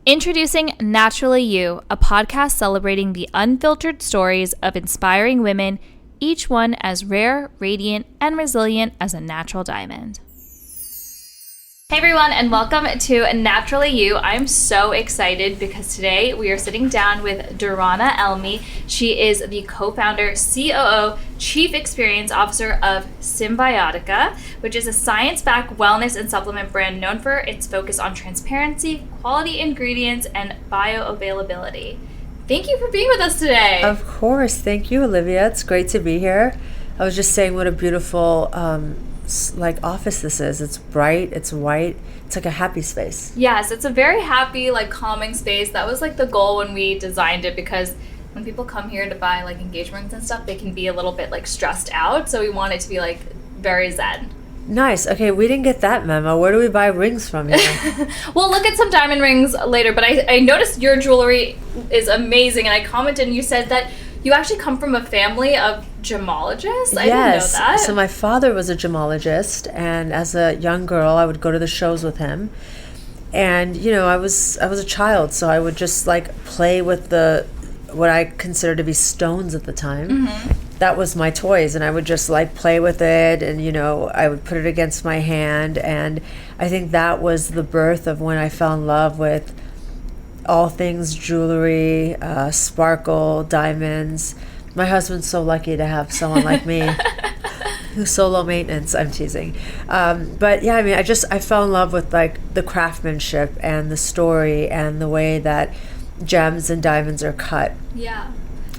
Introducing Naturally You, a podcast celebrating the unfiltered stories of inspiring women, each one as rare, radiant, and resilient as a natural diamond. Hey everyone, and welcome to Naturally You. I'm so excited because today we are sitting down with Durana Elmi. She is the co-founder, COO, Chief Experience Officer of Cymbiotika, which is a science-backed wellness and supplement brand known for its focus on transparency, quality ingredients, and bioavailability. Thank you for being with us today. Of course. Thank you, Olivia. It's great to be here. I was just saying what a beautiful office this is. It's bright, it's white, it's like a happy space. Yes, it's a very happy, calming space. That was the goal when we designed it, because when people come here to buy engagement rings and stuff, they can be a little bit stressed out. So we want it to be very zen. Nice. Okay, we didn't get that memo. Where do we buy rings from here? We'll look at some diamond rings later, but I noticed your jewelry is amazing, and I commented and you said that you actually come from a family of gemologists. I didn't know that. So my father was a gemologist, and as a young girl, I would go to the shows with him. And I was a child, so I would just play with what I considered to be stones at the time. Mm-hmm. That was my toys, and I would just play with it, and I would put it against my hand, and I think that was the birth of when I fell in love with all things jewelry, sparkle, diamonds. My husband's so lucky to have someone like me who's so low maintenance. I'm teasing. But yeah, I fell in love with the craftsmanship and the story and the way that gems and diamonds are cut. Yeah.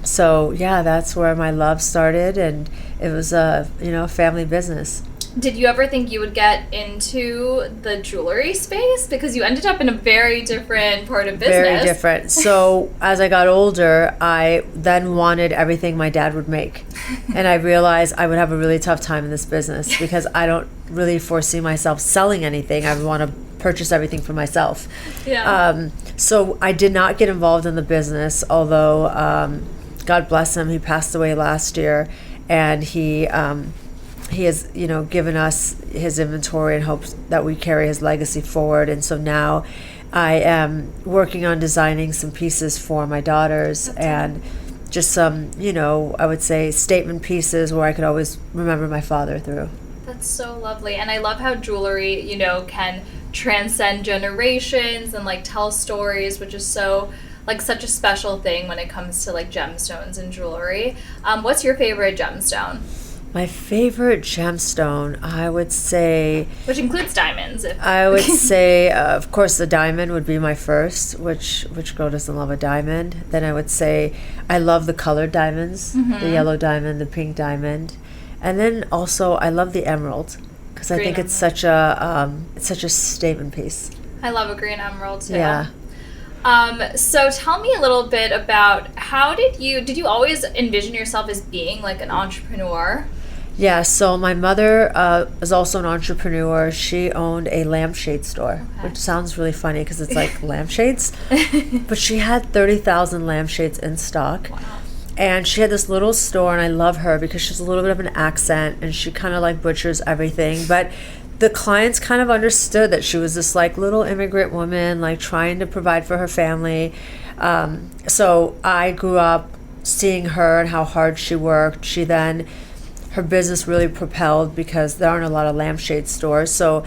So yeah, that's where my love started, and it was a family business. Did you ever think you would get into the jewelry space? Because you ended up in a very different part of business. Very different. So as I got older, I then wanted everything my dad would make. And I realized I would have a really tough time in this business because I don't really foresee myself selling anything. I would want to purchase everything for myself. Yeah. So I did not get involved in the business, although God bless him, he passed away last year, and he has, given us his inventory and hopes that we carry his legacy forward. And so now I am working on designing some pieces for my daughters and just some, I would say statement pieces where I could always remember my father through. That's so lovely. And I love how jewelry, can transcend generations and tell stories, which is so such a special thing when it comes to gemstones and jewelry. What's your favorite gemstone? My favorite gemstone, I would say... Which includes diamonds. I would say, of course, the diamond would be my first. Which girl doesn't love a diamond? Then I would say I love the colored diamonds, mm-hmm. the yellow diamond, the pink diamond. And then also I love the emerald, because I think it's such a statement piece. I love a green emerald too. Yeah. So tell me a little bit about did you always envision yourself as being an entrepreneur? Yeah, so my mother is also an entrepreneur. She owned a lampshade store, which sounds really funny because it's lampshades. But she had 30,000 lampshades in stock. Wow. And she had this little store, and I love her because she has a little bit of an accent, and she kind of butchers everything. But the clients kind of understood that she was this little immigrant woman, trying to provide for her family. So I grew up seeing her and how hard she worked. Her business really propelled because there aren't a lot of lampshade stores. So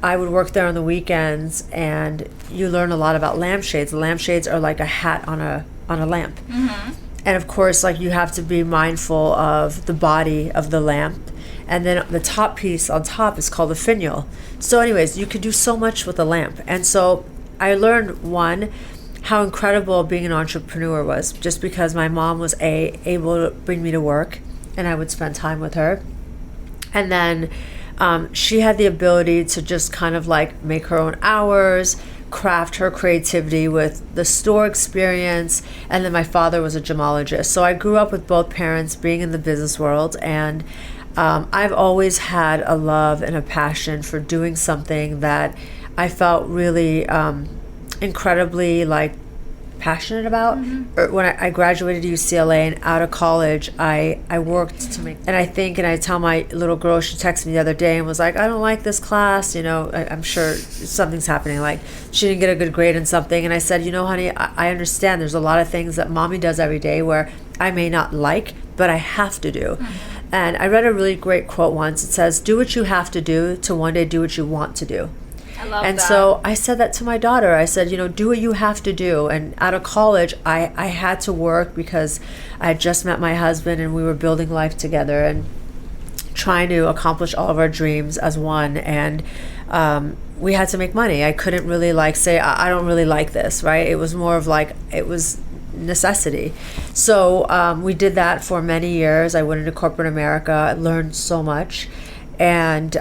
I would work there on the weekends, and you learn a lot about lampshades. Lampshades are like a hat on a lamp. Mm-hmm. And of course, you have to be mindful of the body of the lamp. And then the top piece on top is called a finial. So anyways, you could do so much with a lamp. And so I learned, one, how incredible being an entrepreneur was, just because my mom was able to bring me to work, and I would spend time with her. And then she had the ability to just kind of make her own hours, craft her creativity with the store experience. And then my father was a gemologist. So I grew up with both parents being in the business world, and I've always had a love and a passion for doing something that I felt really incredibly passionate about. Or when I graduated UCLA and out of college, I worked to make, and I tell my little girl, she texted me the other day and was like, I don't like this class, I'm sure something's happening, like she didn't get a good grade in something. And I said, honey, I understand there's a lot of things that mommy does every day where I may not like, but I have to do. And I read a really great quote once. It says, do what you have to do to one day do what you want to do. I love and that. So I said that to my daughter. I said, do what you have to do. And out of college, I had to work because I had just met my husband and we were building life together and trying to accomplish all of our dreams as one. And we had to make money. I couldn't really say, I don't really like this, right? It was more of it was necessity. So we did that for many years. I went into corporate America. I learned so much and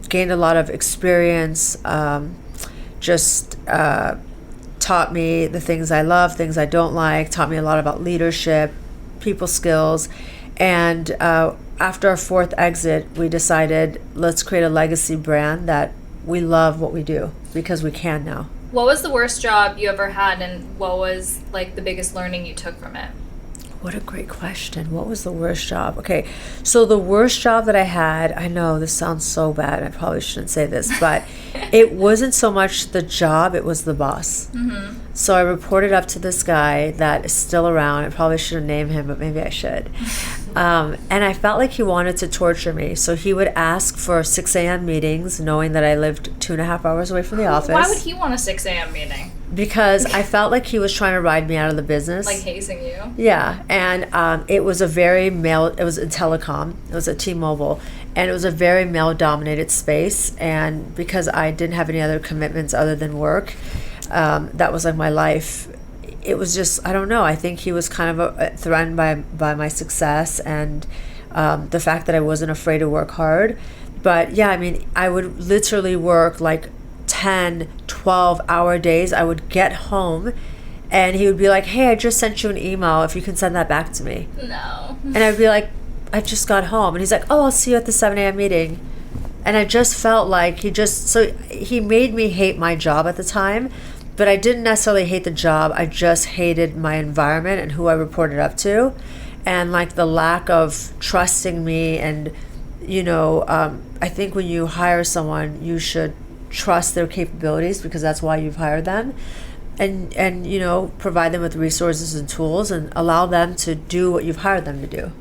gained a lot of experience, taught me the things I love, things I don't like, taught me a lot about leadership, people skills. And after our fourth exit, we decided, let's create a legacy brand that we love what we do because we can now. What was the worst job you ever had, and what was the biggest learning you took from it? What a great question. What was the worst job? Okay, so the worst job that I had, I know this sounds so bad, I probably shouldn't say this, but it wasn't so much the job, it was the boss. So I reported up to this guy that is still around. I probably shouldn't name him, but maybe I should. And I felt like he wanted to torture me. So he would ask for 6 a.m. meetings, knowing that I lived 2.5 hours away from the office. Why would he want a 6 a.m. meeting? Because I felt like he was trying to ride me out of the business. Like hazing you? Yeah. And it was a very male, it was a telecom, it was a T-Mobile, and it was a very male-dominated space. And because I didn't have any other commitments other than work, that was my life. It was just, I don't know, I think he was kind of threatened by my success and the fact that I wasn't afraid to work hard. But yeah, I would literally work 10, 12-hour days. I would get home and he would be like, hey, I just sent you an email, if you can send that back to me. No. And I'd be like, I just got home. And he's like, oh, I'll see you at the 7 a.m. meeting. And I just felt like he made me hate my job at the time. But I didn't necessarily hate the job. I just hated my environment and who I reported up to. And the lack of trusting me. And, I think when you hire someone, you should trust their capabilities because that's why you've hired them. And provide them with resources and tools and allow them to do what you've hired them to do.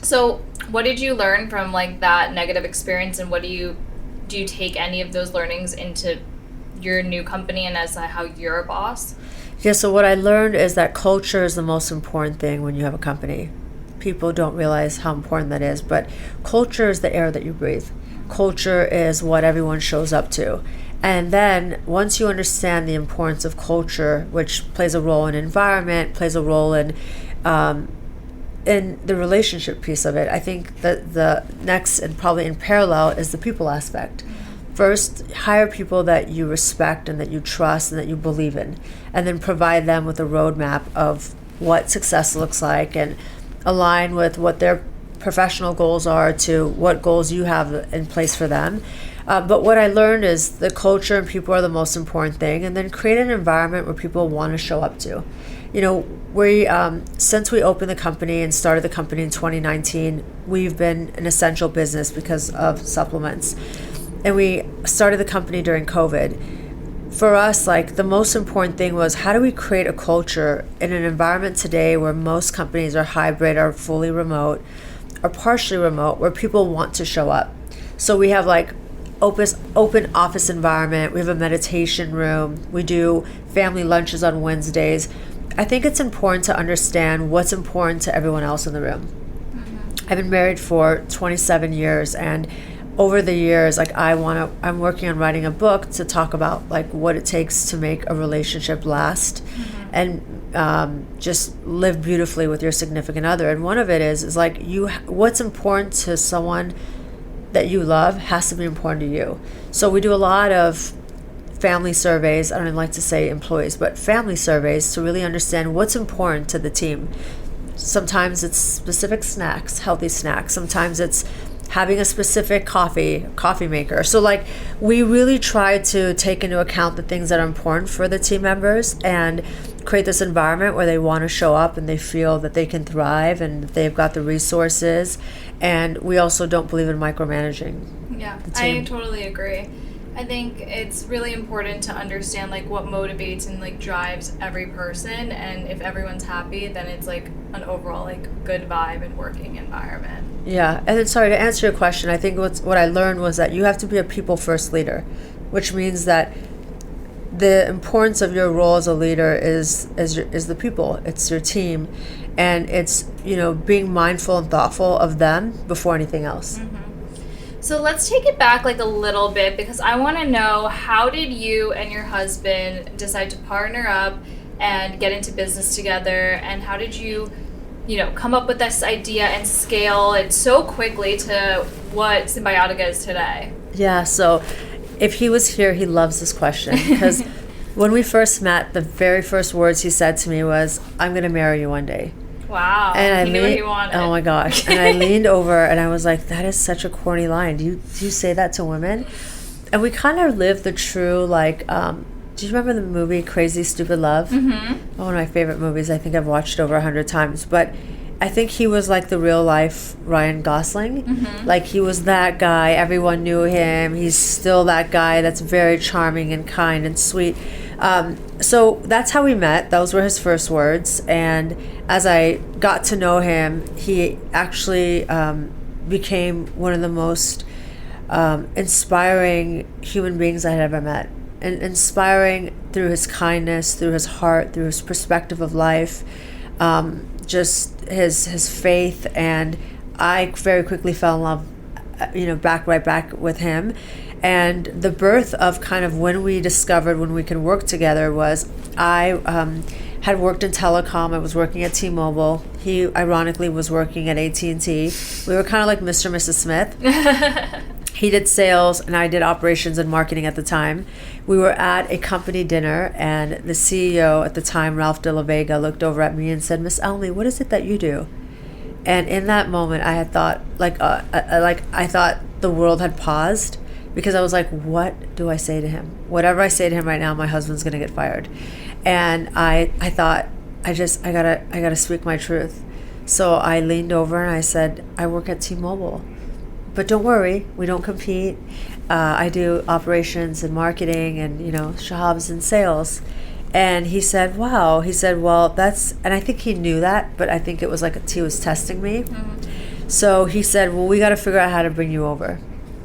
So what did you learn from that negative experience, and do you take any of those learnings into your new company and as how you're a boss? Yeah, so what I learned is that culture is the most important thing when you have a company. People don't realize how important that is, but culture is the air that you breathe. Culture is what everyone shows up to. And then once you understand the importance of culture, which plays a role in environment, plays a role in the relationship piece of it, I think that the next and probably in parallel is the people aspect. First, hire people that you respect and that you trust and that you believe in, and then provide them with a roadmap of what success looks like and align with what their professional goals are to what goals you have in place for them. But what I learned is the culture and people are the most important thing, and then create an environment where people want to show up to. Since we opened the company and started the company in 2019, we've been an essential business because of supplements. And we started the company during COVID. For us, the most important thing was, how do we create a culture in an environment today where most companies are hybrid, are fully remote, or partially remote, where people want to show up. So we have open office environment. We have a meditation room. We do family lunches on Wednesdays. I think it's important to understand what's important to everyone else in the room. I've been married for 27 years, and over the years, I'm working on writing a book to talk about what it takes to make a relationship last, and just live beautifully with your significant other. And one of it is what's important to someone that you love has to be important to you. So we do a lot of family surveys. I don't even like to say employees, but family surveys to really understand what's important to the team. Sometimes it's specific snacks, healthy snacks. Sometimes it's having a specific coffee maker. So we really try to take into account the things that are important for the team members and create this environment where they want to show up and they feel that they can thrive and that they've got the resources. And we also don't believe in micromanaging. Yeah, I totally agree. I think it's really important to understand like what motivates and like drives every person, and if everyone's happy, then it's like an overall like good vibe and working environment. Yeah, and then sorry, to answer your question, I think what I learned was that you have to be a people first leader, which means that the importance of your role as a leader is the people. It's your team, and it's, you know, being mindful and thoughtful of them before anything else. Mm-hmm. So let's take it back like a little bit, because I want to know, how did you and your husband decide to partner up and get into business together, and how did you come up with this idea and scale it so quickly to what Cymbiotika is today? Yeah, so if he was here, he loves this question, because when we first met, the very first words he said to me was, "I'm going to marry you one day." Wow. And he knew what he wanted. Oh my gosh. And I leaned over and I was like, that is such a corny line. Do you say that to women? And we kind of lived the true, like, do you remember the movie Crazy Stupid Love? Mm-hmm. One of my favorite movies. I think I've watched it over 100 times. But I think he was like the real life Ryan Gosling. Mm-hmm. Like, he was that guy. Everyone knew him. He's still that guy that's very charming and kind and sweet. So that's how we met. Those were his first words. And as I got to know him, he actually became one of the most inspiring human beings I had ever met. And inspiring through his kindness, through his heart, through his perspective of life, just his faith. And I very quickly fell in love, right back with him. And the birth of kind of when we discovered when we can work together was, I had worked in telecom. I was working at T-Mobile. He ironically was working at AT&T. We were kind of like Mr. and Mrs. Smith. He did sales and I did operations and marketing at the time. We were at a company dinner and the CEO at the time, Ralph de la Vega, looked over at me and said, "Miss Elmi, what is it that you do?" And in that moment, I had thought, I thought the world had paused, because I was like, what do I say to him? Whatever I say to him right now, my husband's going to get fired. And I thought, I gotta speak my truth. So I leaned over and I said, "I work at T-Mobile, but don't worry, we don't compete. I do operations and marketing and, jobs and sales." And he said, "Wow." He said, "Well, and I think he knew that, but I think it was like he was testing me." Mm-hmm. So he said, "Well, we got to figure out how to bring you over."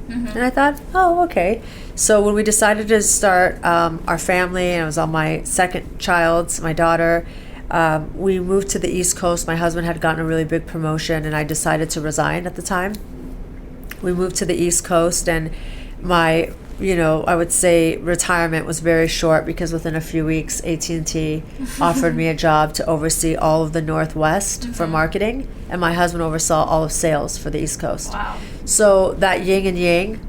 Mm-hmm. And I thought, oh, okay. So when we decided to start our family, and it was on my second child, my daughter, we moved to the East Coast. My husband had gotten a really big promotion, and I decided to resign at the time. We moved to the East Coast, and my, I would say retirement was very short, because within a few weeks, AT&T offered me a job to oversee all of the Northwest mm-hmm. for marketing, and my husband oversaw all of sales for the East Coast. Wow. So that yin and yang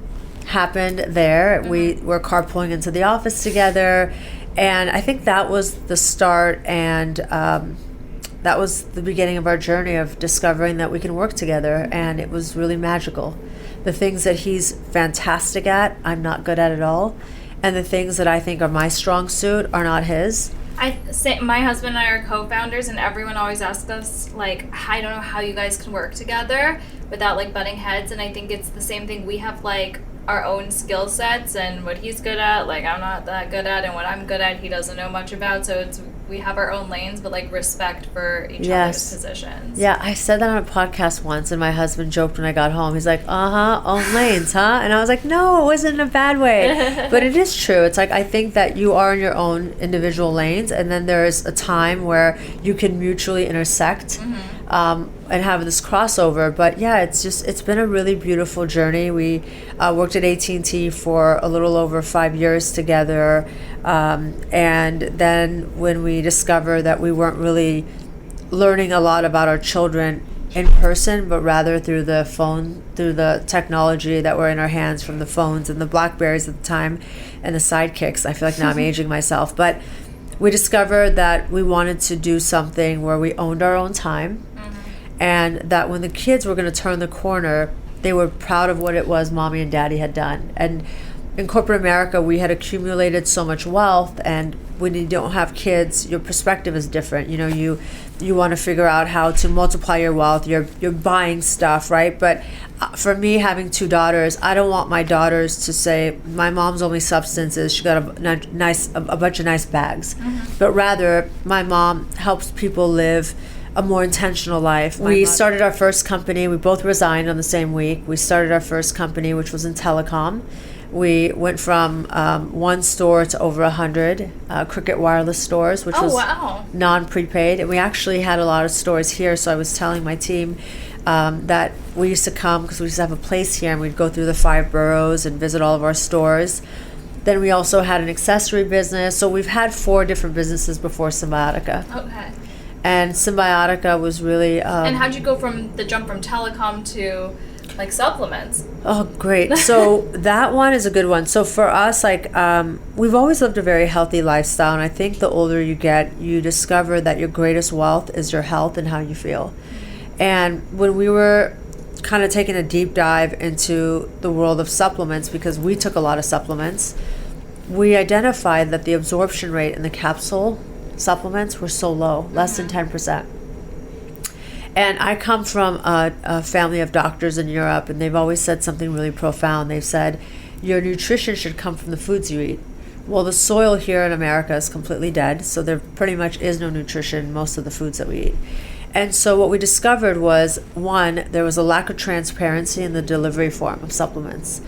happened there. Mm-hmm. We were carpooling into the office together, and I think that was the start, and that was the beginning of our journey of discovering that we can work together, and it was really magical. The things that he's fantastic at, I'm not good at all, and the things that I think are my strong suit are not his. My husband and I are co-founders, and everyone always asks us, like, I don't know how you guys can work together without, like, butting heads, and I think it's the same thing. We have, like, our own skill sets, and what he's good at, like, I'm not that good at, and what I'm good at, he doesn't know much about, so we have our own lanes, but, like, respect for each other's positions. Yeah, I said that on a podcast once, and my husband joked when I got home. He's like, own lanes, huh? And I was like, no, it wasn't in a bad way. But it is true. It's like, I think that you are in your own individual lanes, and then there's a time where you can mutually intersect and have this crossover. But yeah, it's been a really beautiful journey. We worked at AT&T for a little over 5 years together. And then when we discovered that we weren't really learning a lot about our children in person, but rather through the phone, through the technology that were in our hands from the phones and the Blackberries at the time and the Sidekicks. I feel like now I'm aging myself. But we discovered that we wanted to do something where we owned our own time, and that when the kids were going to turn the corner, they were proud of what it was mommy and daddy had done. And in corporate America, we had accumulated so much wealth, and when you don't have kids, your perspective is different. You know, you want to figure out how to multiply your wealth. You're buying stuff, right? But for me, having 2 daughters, I don't want my daughters to say my mom's only substance is she got a bunch of nice bags, but rather my mom helps people live a more intentional life. We started our first company. We both resigned on the same week. We started our first company, which was in telecom. We went from 1 store to over 100 Cricket Wireless stores, which was non-prepaid. And we actually had a lot of stores here. So I was telling my team that we used to come because we used to have a place here, and we'd go through the 5 boroughs and visit all of our stores. Then we also had an accessory business. So we've had 4 different businesses before Cymbiotika. Okay. And Cymbiotika was really... and how'd you go from the jump from telecom to like supplements? Oh, great. So that one is a good one. So for us, like, we've always lived a very healthy lifestyle. And I think the older you get, you discover that your greatest wealth is your health and how you feel. And when we were kind of taking a deep dive into the world of supplements, because we took a lot of supplements, we identified that the absorption rate in the capsule supplements were so low, less than 10%. And I come from a family of doctors in Europe, and they've always said something really profound. They've said, your nutrition should come from the foods you eat. Well, the soil here in America is completely dead, so there pretty much is no nutrition in most of the foods that we eat. And so what we discovered was, 1, there was a lack of transparency in the delivery form of supplements.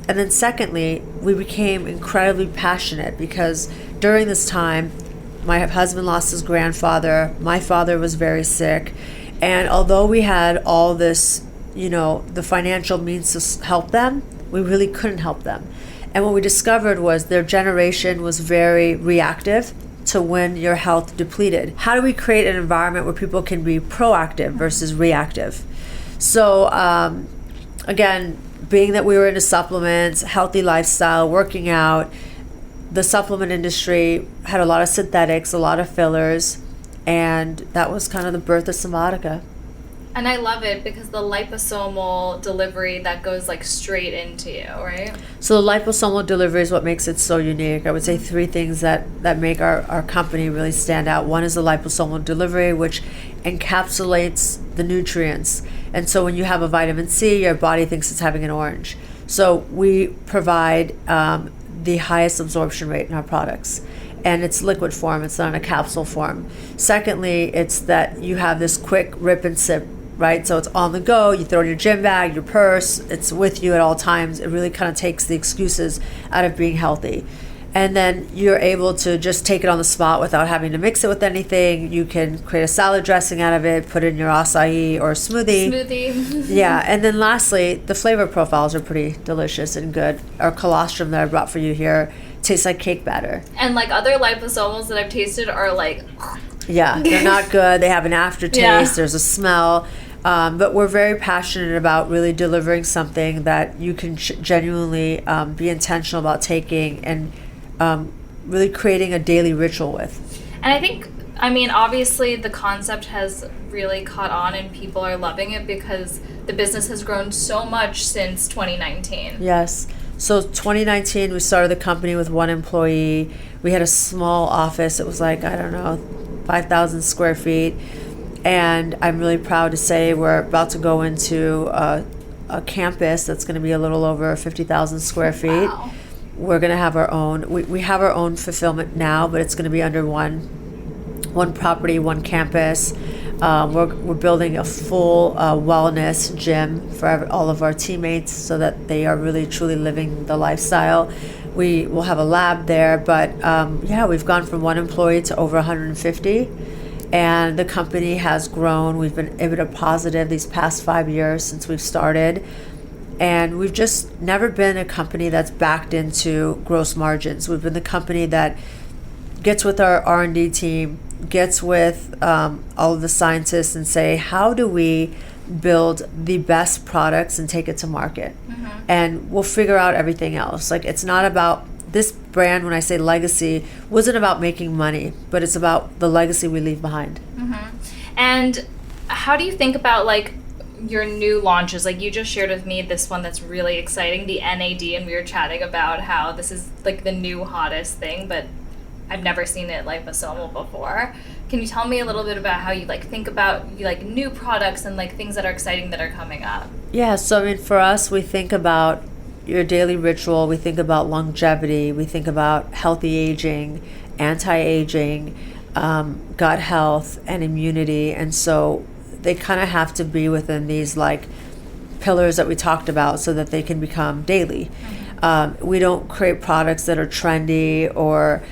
And then secondly, we became incredibly passionate because during this time, my husband lost his grandfather, my father was very sick, and although we had all this, the financial means to help them, we really couldn't help them. And what we discovered was their generation was very reactive to when your health depleted. How do we create an environment where people can be proactive versus reactive? So again, being that we were into supplements, healthy lifestyle, working out, the supplement industry had a lot of synthetics, a lot of fillers, and that was kind of the birth of Cymbiotika. And I love it because the liposomal delivery that goes like straight into you, right? So the liposomal delivery is what makes it so unique. I would say 3 things that make our company really stand out. 1 is the liposomal delivery, which encapsulates the nutrients. And so when you have a vitamin C, your body thinks it's having an orange. So we provide the highest absorption rate in our products. And it's liquid form, it's not in a capsule form. Secondly, it's that you have this quick rip and sip, right? So it's on the go, you throw it in your gym bag, your purse, it's with you at all times. It really kind of takes the excuses out of being healthy. And then you're able to just take it on the spot without having to mix it with anything. You can create a salad dressing out of it, put it in your acai or smoothie. Yeah, and then lastly, the flavor profiles are pretty delicious and good. Our colostrum that I brought for you here tastes like cake batter. And like other liposomals that I've tasted are like... Yeah, they're not good. They have an aftertaste. There's a smell. But we're very passionate about really delivering something that you can genuinely be intentional about taking and really creating a daily ritual with. And I think, obviously the concept has really caught on and people are loving it because the business has grown so much since 2019. Yes. So 2019, we started the company with 1 employee. We had a small office. It was like, 5,000 square feet. And I'm really proud to say we're about to go into a campus that's going to be a little over 50,000 square feet. Wow. We're going to have our own, we have our own fulfillment now, but it's going to be under one property, 1 campus. We're building a full wellness gym for all of our teammates so that they are really truly living the lifestyle. We will have a lab there, but we've gone from 1 employee to over 150, and the company has grown. We've been EBITDA positive these past 5 years since we've started, and we've just never been a company that's backed into gross margins. We've been the company that gets with our R&D team, gets with all of the scientists and say, how do we build the best products and take it to market? And we'll figure out everything else. Like, it's not about this brand, when I say legacy, wasn't about making money, but it's about the legacy we leave behind. And how do you think about, like, your new launches, like you just shared with me this one that's really exciting, the NAD, and we were chatting about how this is like the new hottest thing, but I've never seen it liposomal before. Can you tell me a little bit about how you like think about like new products and like things that are exciting that are coming up? Yeah, so I mean, for us, we think about your daily ritual, we think about longevity, we think about healthy aging, anti-aging, gut health, and immunity. And so they kind of have to be within these like pillars that we talked about so that they can become daily. We don't create products that are trendy, or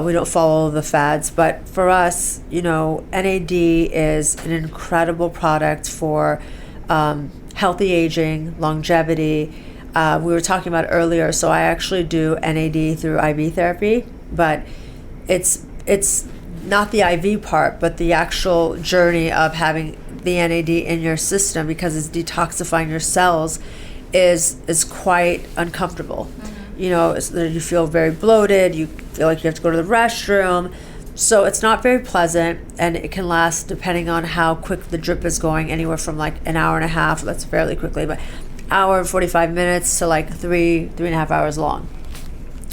we don't follow the fads. But for us, NAD is an incredible product for healthy aging, longevity. We were talking about earlier, so I actually do NAD through IV therapy, but it's not the IV part, but the actual journey of having the NAD in your system, because it's detoxifying your cells, is quite uncomfortable. You feel very bloated, you feel like you have to go to the restroom, so it's not very pleasant, and it can last, depending on how quick the drip is going, anywhere from like an hour and a half, that's fairly quickly, but hour and 45 minutes to like three and a half hours long.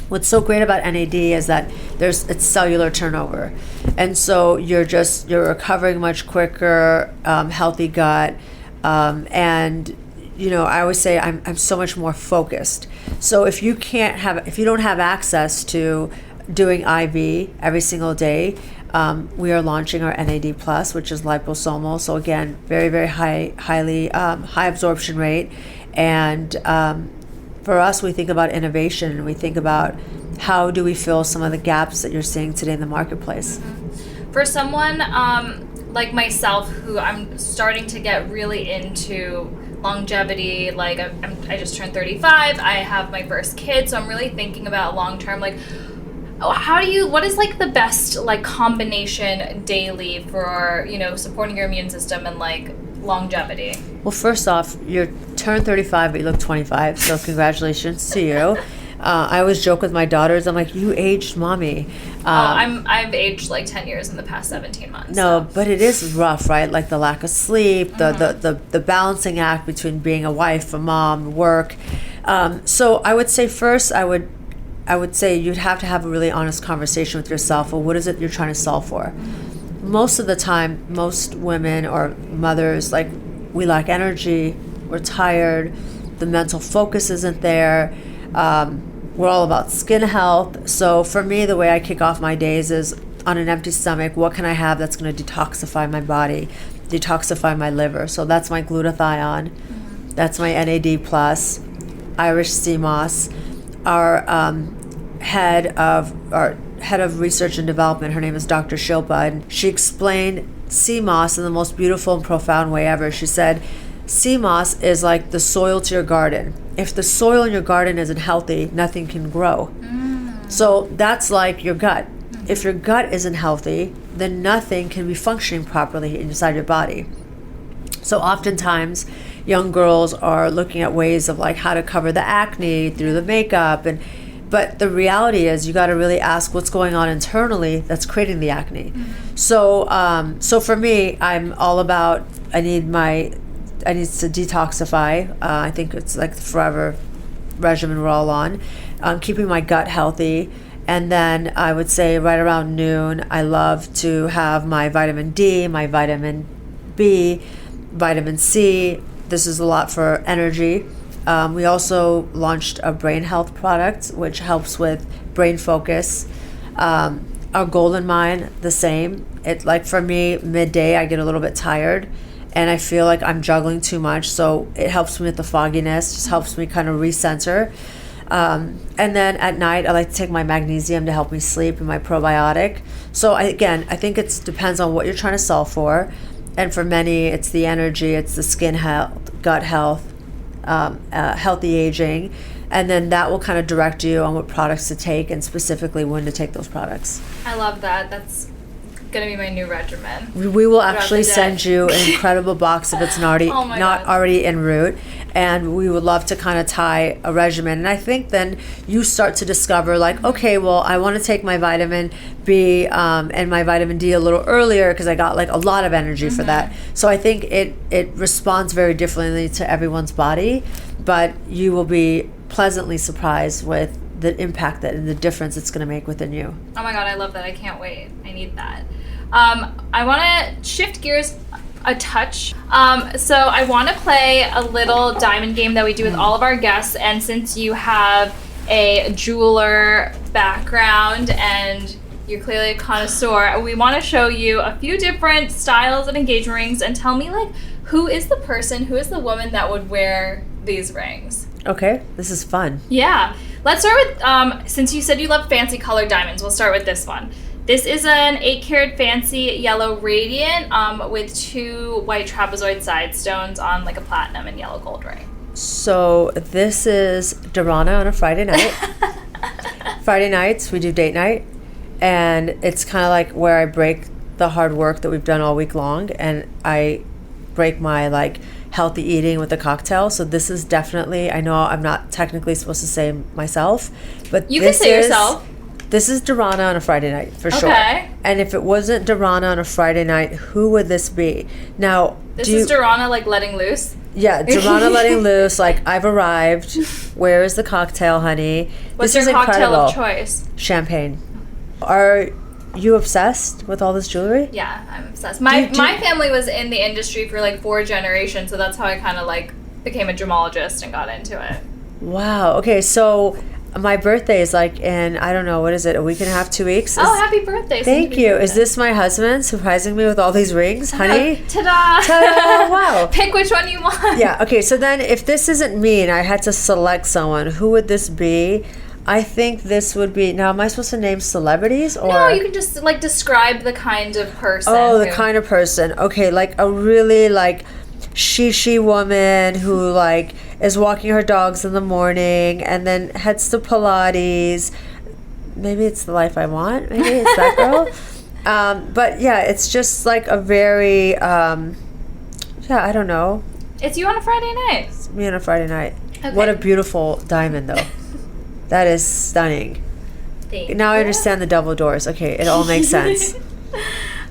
What's so great about NAD is that it's cellular turnover, and so you're recovering much quicker, healthy gut, and I always say I'm so much more focused. So if you don't have access to doing IV every single day, we are launching our NAD Plus, which is liposomal. So again, very very high absorption rate, and for us, we think about innovation, and we think about how do we fill some of the gaps that you're seeing today in the marketplace. For someone like myself, who I'm starting to get really into longevity, like I just turned 35, I have my first kid, so I'm really thinking about long term, like what is like the best like combination daily for supporting your immune system and like longevity? Well, first off, you turned 35, but you look 25, so congratulations to you. I always joke with my daughters, I'm like, you aged mommy. I've aged like 10 years in the past 17 months. No, so. But it is rough, right? Like the lack of sleep, the balancing act between being a wife, a mom, work. So I would say first, I would say you'd have to have a really honest conversation with yourself. Well, what is it you're trying to solve for? Most of the time, most women or mothers, like, we lack energy, we're tired, the mental focus isn't there, we're all about skin health. So for me, the way I kick off my days is on an empty stomach, what can I have that's going to detoxify my body, detoxify my liver? So that's my glutathione, that's my NAD+, Irish sea moss. Our head of research and development, her name is Dr. Shilpa, and she explained sea moss in the most beautiful and profound way ever. She said, sea moss is like the soil to your garden. If the soil in your garden isn't healthy, nothing can grow. So that's like your gut. If your gut isn't healthy, then nothing can be functioning properly inside your body. So oftentimes, young girls are looking at ways of like how to cover the acne through the makeup, but the reality is you got to really ask what's going on internally that's creating the acne. So for me, I'm all about I need to detoxify. I think it's like the forever regimen we're all on. Keeping my gut healthy. And then I would say right around noon, I love to have my vitamin D, my vitamin B, vitamin C. This is a lot for energy. We also launched a brain health product, which helps with brain focus. Our golden mine, the same. It, like, for me, midday, I get a little bit tired and I feel like I'm juggling too much. So it helps me with the fogginess, just helps me kind of recenter. And then at night, I like to take my magnesium to help me sleep and my probiotic. So I think it depends on what you're trying to solve for. And for many, it's the energy, it's the skin health, gut health, healthy aging. And then that will kind of direct you on what products to take and specifically when to take those products. I love that. That's gonna be my new regimen. We will actually send you an incredible box if it's not already en route, and we would love to kind of tie a regimen. And I think then you start to discover like, okay, well, I want to take my vitamin B and my vitamin D a little earlier because I got like a lot of energy for that. So I think it responds very differently to everyone's body, but you will be pleasantly surprised with the impact that and the difference it's going to make within you. Oh my God, I love that. I can't wait. I need that. I want to shift gears a touch. So I want to play a little diamond game that we do with all of our guests. And since you have a jeweler background and you're clearly a connoisseur, we want to show you a few different styles of engagement rings and tell me like who is the woman that would wear these rings. Okay, this is fun. Yeah. Let's start with, since you said you love fancy colored diamonds, we'll start with this one. This is an 8-carat fancy yellow radiant with 2 white trapezoid side stones on like a platinum and yellow gold ring. So this is Durana on a Friday night. Friday nights, we do date night. And it's kind of like where I break the hard work that we've done all week long. And I break my like healthy eating with a cocktail. So this is definitely, I know I'm not technically supposed to say myself, but you can say yourself. This is Durana on a Friday night for sure. And if it wasn't Durana on a Friday night, who would this be? Now, this is Durana like letting loose. Yeah, Durana letting loose. Like I've arrived. Where is the cocktail, honey? What's this your is cocktail incredible. of choice? Champagne. Are you obsessed with all this jewelry? Yeah, I'm obsessed. My family was in the industry for like 4 generations, so that's how I kind of like became a gemologist and got into it. Wow. Okay, so my birthday is like in, I don't know, what is it, a week and a half, 2 weeks? Happy birthday. Thank you. Is this my husband surprising me with all these rings, honey? Ta-da. Ta-da. Wow. Pick which one you want. Yeah, okay, so then if this isn't me and I had to select someone, who would this be? I think this would be, now am I supposed to name celebrities? Or no, you can just like describe the kind of person. Oh, the kind of person. Okay, like a really like she woman who like is walking her dogs in the morning and then heads to Pilates. Maybe it's the life I want. Maybe it's that girl. But yeah, it's just like a very, I don't know. It's you on a Friday night. It's me on a Friday night. Okay. What a beautiful diamond though. That is stunning. Now I understand the double doors. Okay, it all makes sense.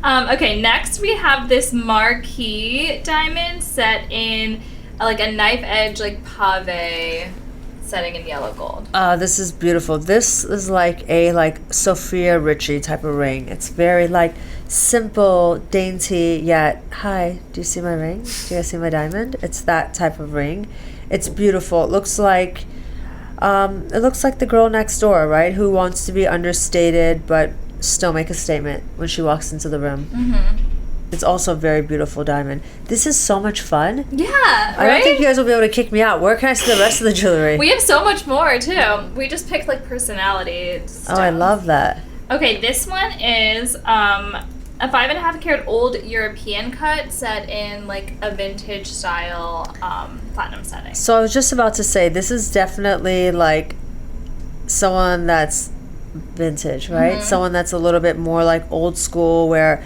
Okay, next we have this marquee diamond set in like a knife edge, like pave setting in yellow gold. This is beautiful. This is like a like Sophia Richie type of ring. It's very like simple, dainty, yet hi, do you see my ring? Do you guys see my diamond? It's that type of ring. It's beautiful. It looks like the girl next door, right? Who wants to be understated but still make a statement when she walks into the room. Mm-hmm. It's also a very beautiful diamond. This is so much fun. Yeah, right? I don't think you guys will be able to kick me out. Where can I see the rest of the jewelry? We have so much more, too. We just picked, like, personality stuff. Oh, I love that. Okay, this one is a 5.5 carat old European cut set in, like, a vintage style platinum setting. So I was just about to say, this is definitely, like, someone that's vintage, right? Mm-hmm. Someone that's a little bit more, like, old school, where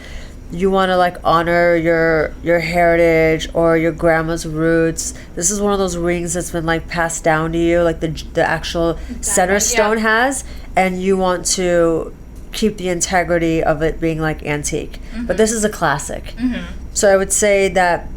you want to like honor your heritage or your grandma's roots. This is one of those rings that's been like passed down to you, like the actual center stone has, and you want to keep the integrity of it being like antique. Mm-hmm. But this is a classic. Mm-hmm. So I would say that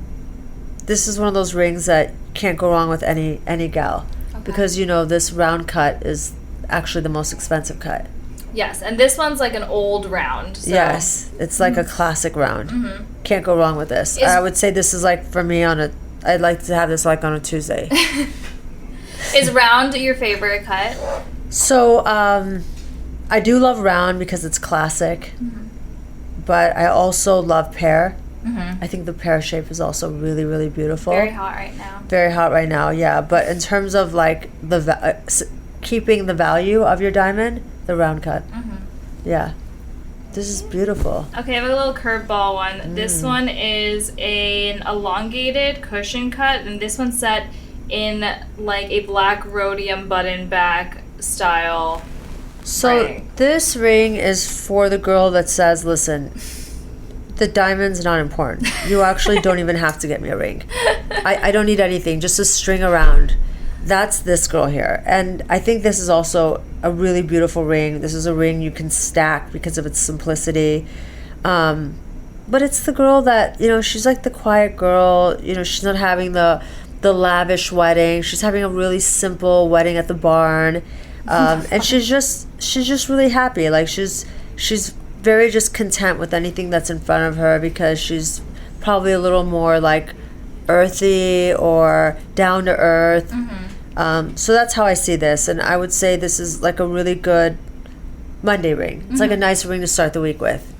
this is one of those rings that can't go wrong with any gal, because you know this round cut is actually the most expensive cut. Yes, and this one's like an old round. So. Yes, it's like a classic round. Mm-hmm. Can't go wrong with this. I would say this is like for me I'd like to have this like on a Tuesday. Is round your favorite cut? So I do love round because it's classic, but I also love pear. Mm-hmm. I think the pear shape is also really, really beautiful. Very hot right now. Very hot right now, yeah. But in terms of like keeping the value of your diamond, the round cut. Mm-hmm. Yeah. This is beautiful. Okay, I have a little curveball one. This one is an elongated cushion cut, and this one's set in like a black rhodium button back style So ring. This ring is for the girl that says, listen, The diamond's not important. You actually don't even have to get me a ring. I don't need anything, just a string around. That's this girl here. And I think this is also a really beautiful ring. This is a ring you can stack because of its simplicity. But it's the girl that, she's like the quiet girl. She's not having the lavish wedding. She's having a really simple wedding at the barn. And she's just really happy. Like she's very just content with anything that's in front of her, because she's probably a little more like earthy or down to earth. So that's how I see this, and I would say this is like a really good Monday ring. It's like a nice ring to start the week with.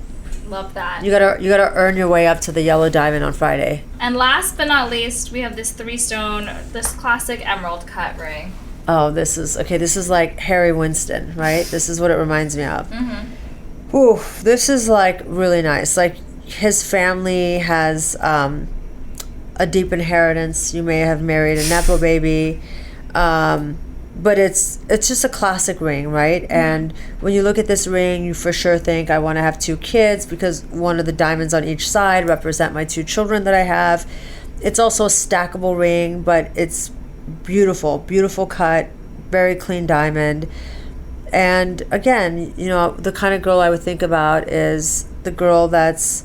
Love that. You gotta earn your way up to the yellow diamond on Friday. And last but not least, we have this 3-stone, this classic emerald cut ring. Oh, this is like Harry Winston, right? This is what it reminds me of. Ooh, this is like really nice. Like his family has a deep inheritance. You may have married a nepo baby, but it's just a classic ring, right? And when you look at this ring, you for sure think, I want to have 2 kids, because one of the diamonds on each side represent my 2 children that I have. It's also a stackable ring, but it's beautiful cut, very clean diamond. And again, the kind of girl I would think about is the girl that's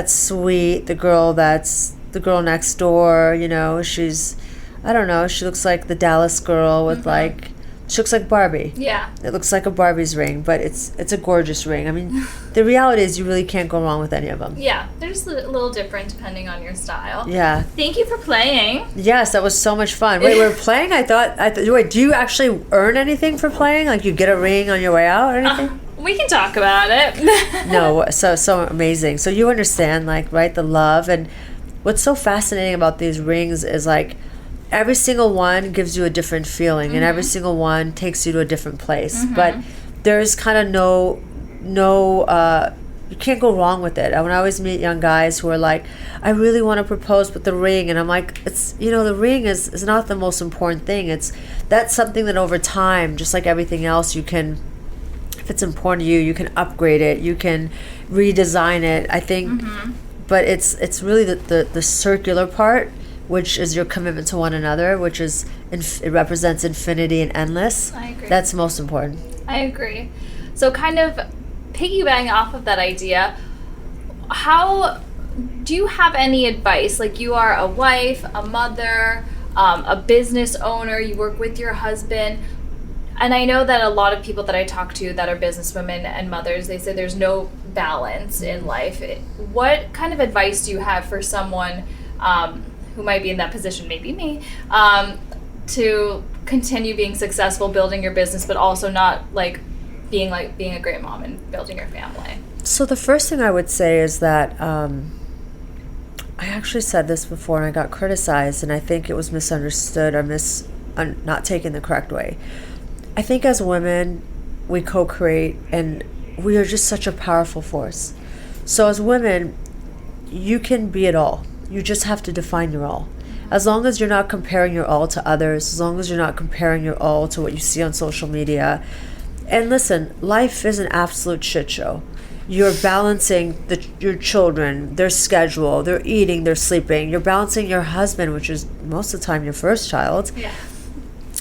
sweet, the girl that's the girl next door. She's, I don't know, she looks like the Dallas girl with she looks like Barbie. Yeah. It looks like a Barbie's ring, but it's a gorgeous ring. I mean, the reality is you really can't go wrong with any of them. Yeah, they're just a little different depending on your style. Yeah. Thank you for playing. Yes, that was so much fun. Wait, we're playing? I thought, wait, do you actually earn anything for playing? Like you get a ring on your way out or anything? We can talk about it. No, so amazing. So you understand, like, right, the love. And what's so fascinating about these rings is like, every single one gives you a different feeling, and every single one takes you to a different place. But there's kind of no you can't go wrong with it. When I always meet young guys who are like, I really want to propose with the ring, and I'm like, it's the ring is not the most important thing. That's something that over time, just like everything else, you can, if it's important to you, you can upgrade it, you can redesign it, I think. But it's really the circular part, which is your commitment to one another, which is it represents infinity and endless. I agree. That's most important. I agree. So kind of piggybacking off of that idea, how do you have any advice? Like, you are a wife, a mother, a business owner, you work with your husband, and I know that a lot of people that I talk to that are businesswomen and mothers, they say there's no balance in life. What kind of advice do you have for someone who might be in that position, maybe me, to continue being successful, building your business, but also not being a great mom and building your family? So the first thing I would say is that I actually said this before and I got criticized, and I think it was misunderstood or not taken the correct way. I think as women, we co-create, and we are just such a powerful force. So as women, you can be it all. You just have to define your all. As long as you're not comparing your all to others, as long as you're not comparing your all to what you see on social media. And listen, life is an absolute shit show. You're balancing your children, their schedule, they're eating, they're sleeping. You're balancing your husband, which is most of the time your first child. Yeah.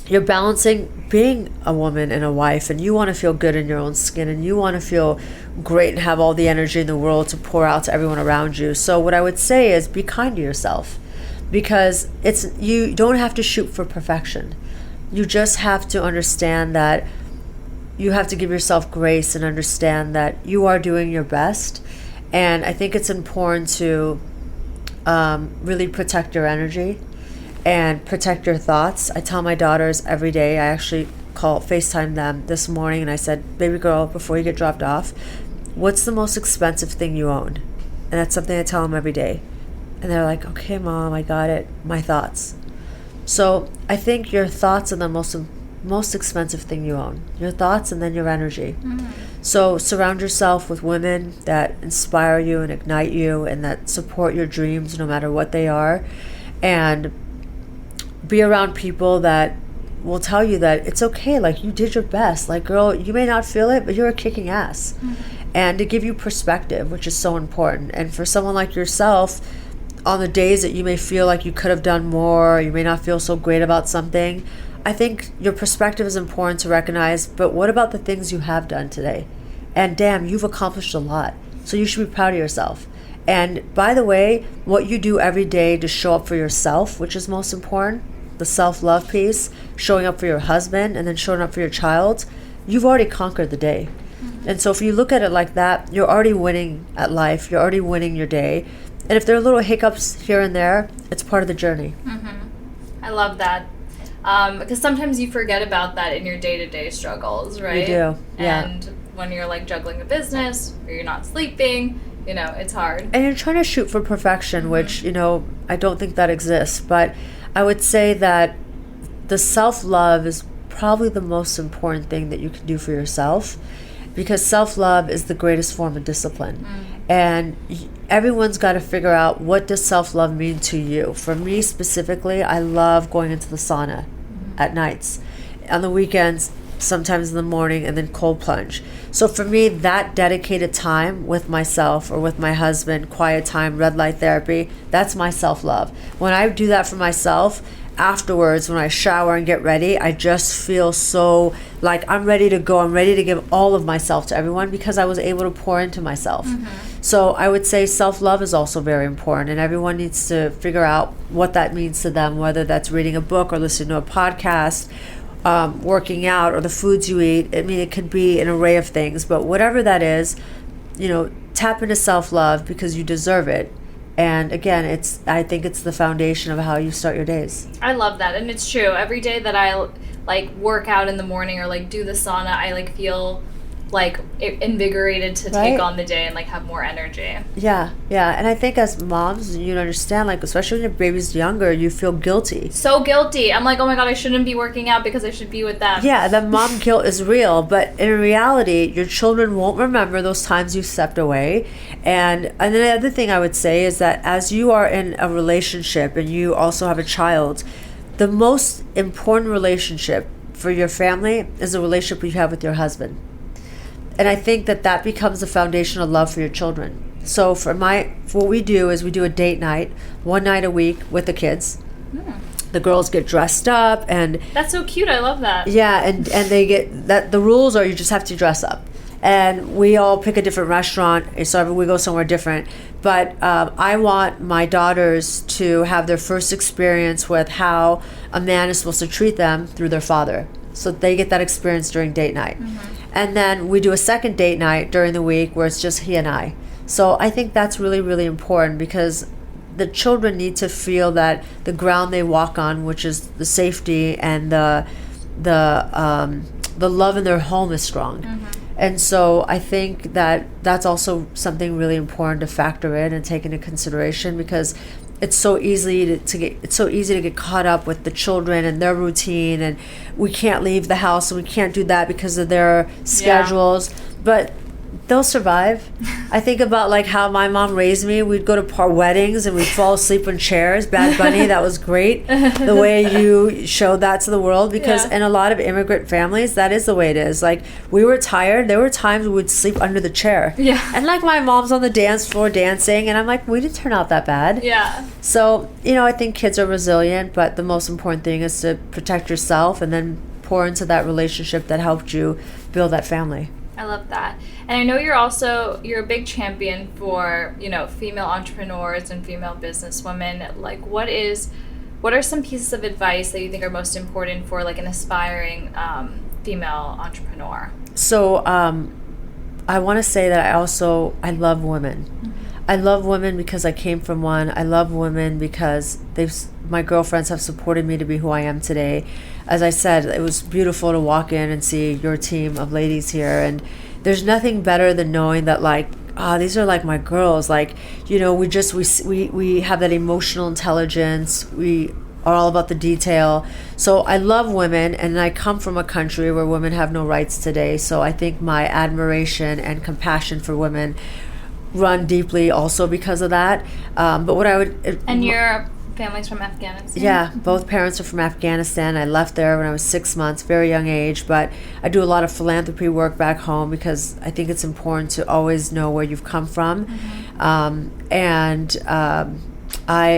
You're balancing being a woman and a wife, and you want to feel good in your own skin, and you want to feel great and have all the energy in the world to pour out to everyone around you. So what I would say is be kind to yourself, because you don't have to shoot for perfection. You just have to understand that you have to give yourself grace and understand that you are doing your best. And I think it's important to really protect your energy and protect your thoughts. I tell my daughters every day, I actually FaceTime them this morning, and I said, baby girl, before you get dropped off, what's the most expensive thing you own? And that's something I tell them every day. And they're like, okay, Mom, I got it. My thoughts. So I think your thoughts are the most expensive thing you own. Your thoughts and then your energy. So surround yourself with women that inspire you and ignite you and that support your dreams no matter what they are. And be around people that will tell you that it's okay, like you did your best. Like, girl, you may not feel it, but you're kicking ass. and to give you perspective, which is so important. And for someone like yourself, on the days that you may feel like you could have done more, you may not feel so great about something, I think your perspective is important to recognize, but what about the things you have done today? And damn, you've accomplished a lot. So you should be proud of yourself. And by the way, what you do every day to show up for yourself, which is most important, the self-love piece, showing up for your husband and then showing up for your child, you've already conquered the day. And so if you look at it like that, you're already winning at life. You're already winning your day. And if there are little hiccups here and there, it's part of the journey. I love that. Because sometimes you forget about that in your day-to-day struggles, right? You do, yeah. And when you're like juggling a business or you're not sleeping, you know, it's hard. And you're trying to shoot for perfection, which, you know, I don't think that exists. But I would say that the self-love is probably the most important thing that you can do for yourself, because self-love is the greatest form of discipline. And everyone's got to figure out, what does self-love mean to you? For me specifically, I love going into the sauna at nights. On the weekends, sometimes in the morning, and then cold plunge. So for me, that dedicated time with myself or with my husband, quiet time, red light therapy, that's my self-love. When I do that for myself, afterwards, when I shower and get ready, I just feel so like I'm ready to go. I'm ready to give all of myself to everyone because I was able to pour into myself. So I would say self-love is also very important, and everyone needs to figure out what that means to them, whether that's reading a book or listening to a podcast, working out, or the foods you eat. I mean, it could be an array of things, but whatever that is, you know, tap into self-love because you deserve it. And again, I think it's the foundation of how you start your days. I love that. And it's true. Every day that I like work out in the morning or like do the sauna, I like feel like invigorated to take on the day and like have more energy. Yeah. And I think as moms, you understand, like, especially when your baby's younger, you feel guilty. So guilty. I'm like, oh my God, I shouldn't be working out because I should be with them. Yeah, the mom guilt is real, but in reality, your children won't remember those times you stepped away. And then the other thing I would say is that as you are in a relationship and you also have a child, the most important relationship for your family is the relationship you have with your husband. And I think that becomes the foundation of love for your children. So for what we do is we do a date night, one night a week with the kids. The girls get dressed up, and that's so cute. I love that. Yeah, and they get that. The rules are you just have to dress up, and we all pick a different restaurant, so we go somewhere different. But I want my daughters to have their first experience with how a man is supposed to treat them through their father. So they get that experience during date night. And then we do a second date night during the week where it's just he and I. So I think that's really, really important because the children need to feel that the ground they walk on, which is the safety and the love in their home, is strong. And so I think that that's also something really important to factor in and take into consideration, because it's so easy to get caught up with the children and their routine, and we can't leave the house and we can't do that because of their schedules. But they'll survive. I think about like how my mom raised me. We'd go to weddings and we'd fall asleep in chairs. Bad Bunny, that was great. The way you showed that to the world, because in a lot of immigrant families, that is the way it is. Like, we were tired. There were times we would sleep under the chair. And like my mom's on the dance floor dancing, and I'm like, we didn't turn out that bad. So, you know, I think kids are resilient, but the most important thing is to protect yourself and then pour into that relationship that helped you build that family. I love that. And I know you're a big champion for, you know, female entrepreneurs and female businesswomen. Like, what are some pieces of advice that you think are most important for like an aspiring female entrepreneur? So I want to say that I love women. I love women because I came from one. I love women because my girlfriends have supported me to be who I am today. As I said, it was beautiful to walk in and see your team of ladies here, and there's nothing better than knowing that, like, these are like my girls. Like, you know, we have that emotional intelligence. We are all about the detail. So I love women, and I come from a country where women have no rights today. So I think my admiration and compassion for women run deeply also because of that. But what I would... And you're Families from Afghanistan? Yeah, both parents are from Afghanistan. I left there when I was 6 months, very young age, but I do a lot of philanthropy work back home because I think it's important to always know where you've come from. I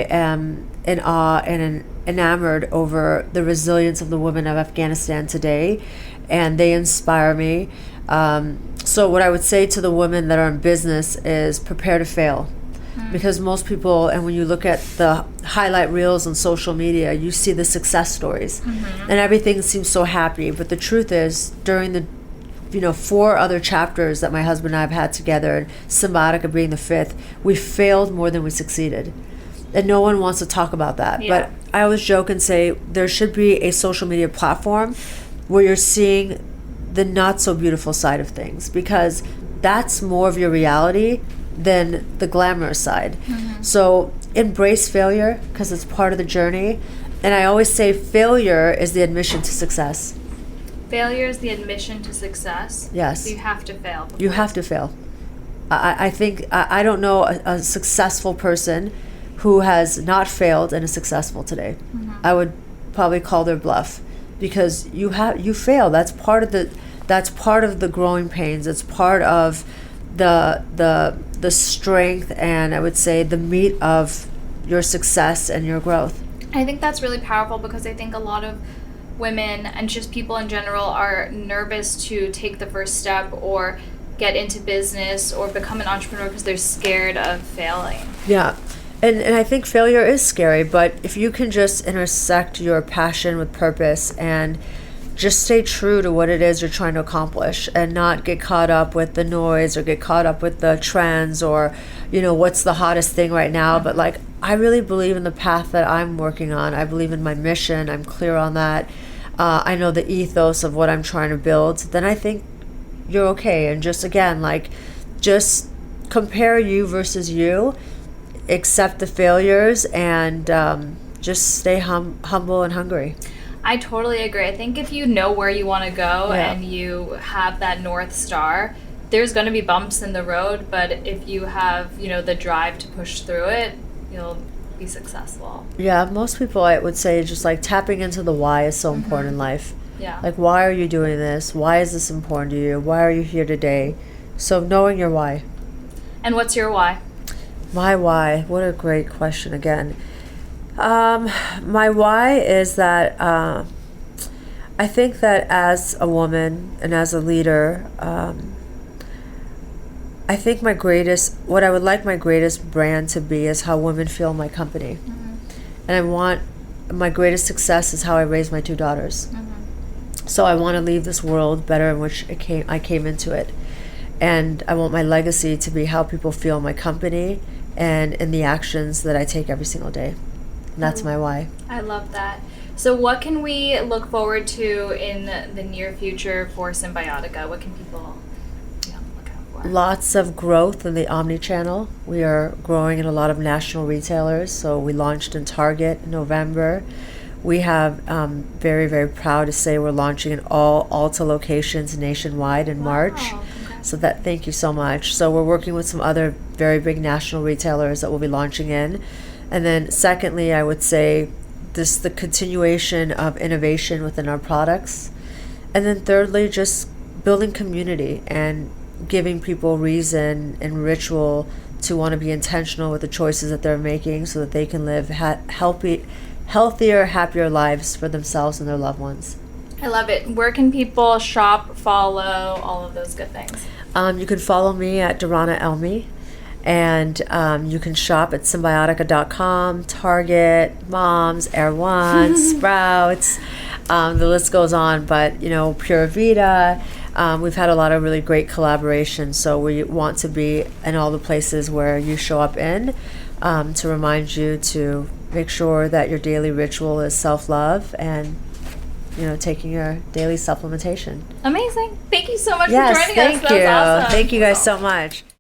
am in awe and enamored over the resilience of the women of Afghanistan today, and they inspire me. So what I would say to the women that are in business is prepare to fail. Because most people, and when you look at the highlight reels on social media, you see the success stories, and everything seems so happy. But the truth is, during the 4 other chapters that my husband and I have had together, and Cymbiotika being the 5th, we failed more than we succeeded. And no one wants to talk about that. Yeah. But I always joke and say there should be a social media platform where you're seeing the not so beautiful side of things, because that's more of your reality than the glamorous side. So embrace failure because it's part of the journey. And I always say failure is the admission to success. Failure is the admission to success? Yes. So you have to fail. You have to fail. I think, I don't know a successful person who has not failed and is successful today. I would probably call their bluff, because you fail. That's part of the growing pains. It's part of the strength, and I would say the meat of your success and your growth. I think that's really powerful, because I think a lot of women and just people in general are nervous to take the first step or get into business or become an entrepreneur because they're scared of failing. Yeah. And I think failure is scary, but if you can just intersect your passion with purpose and just stay true to what it is you're trying to accomplish, and not get caught up with the noise or get caught up with the trends or, what's the hottest thing right now. But I really believe in the path that I'm working on. I believe in my mission. I'm clear on that. I know the ethos of what I'm trying to build. Then I think you're okay. And just just compare you versus you, accept the failures, and just stay humble and hungry. I totally agree. I think if you know where you want to go and you have that North Star, there's going to be bumps in the road, but if you have, the drive to push through it, you'll be successful. Yeah, most people, I would say, just tapping into the why is so important in life. Yeah. Why are you doing this? Why is this important to you? Why are you here today? So knowing your why. And what's your why? My why? What a great question again. My why is that I think that as a woman and as a leader, I think what I would like my greatest brand to be is how women feel in my company. And I want my greatest success is how I raise my 2 daughters. So I want to leave this world better in which I came into it. And I want my legacy to be how people feel in my company and in the actions that I take every single day. And that's my why. I love that. So what can we look forward to in the near future for Cymbiotika? What can people look out for? Lots of growth in the omni-channel. We are growing in a lot of national retailers. So we launched in Target in November. We have, very, very proud to say we're launching in all Ulta locations nationwide in March. So thank you so much. So we're working with some other very big national retailers that we'll be launching in. And then secondly, I would say the continuation of innovation within our products. And then thirdly, just building community and giving people reason and ritual to want to be intentional with the choices that they're making so that they can live healthier, happier lives for themselves and their loved ones. I love it. Where can people shop, follow, all of those good things? You can follow me at Durana Elmi. And you can shop at Cymbiotika.com, Target, Moms, Erewhon, Sprouts. The list goes on, but Pura Vida. We've had a lot of really great collaborations, so we want to be in all the places where you show up in, to remind you to make sure that your daily ritual is self-love and taking your daily supplementation. Amazing. Thank you so much for joining us. Thank you. That was awesome. Thank you guys so much.